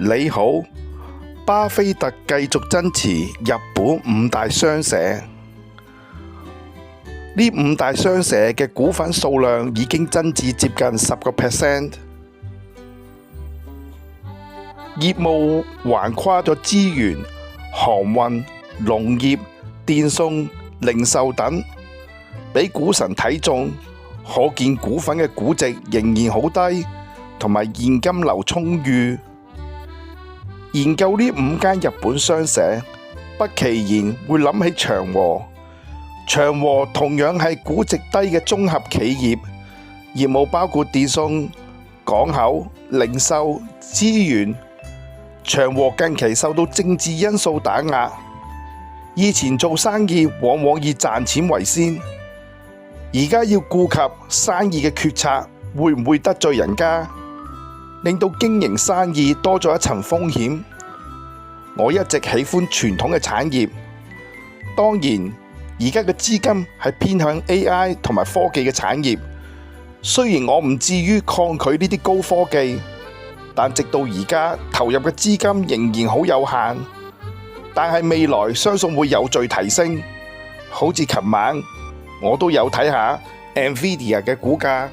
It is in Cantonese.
你好，巴菲特繼續增持日本五大商社。呢五大商社嘅股份數量已經增至接近10%。業務橫跨咗資源、航運、農業、電信、零售等，俾股神睇中，可見股份嘅估值仍然好低，同埋現金流充裕。研究呢五間日本商社，不其然會諗起長和。長和同樣係估值低嘅綜合企業，業務包括電信、港口、零售、資源。長和近期受到政治因素打壓，以前做生意往往以賺錢為先，而家要顧及生意嘅決策會唔會得罪人家，令到經營生意多咗一層風險。我一直喜歡傳統嘅產業，當然而家嘅資金係偏向 AI 同埋科技嘅產業。雖然我唔至於抗拒呢啲高科技，但直到而家投入嘅資金仍然好有限。但係未來相信會有序提升，好似琴晚我都有睇下 NVIDIA 嘅股價。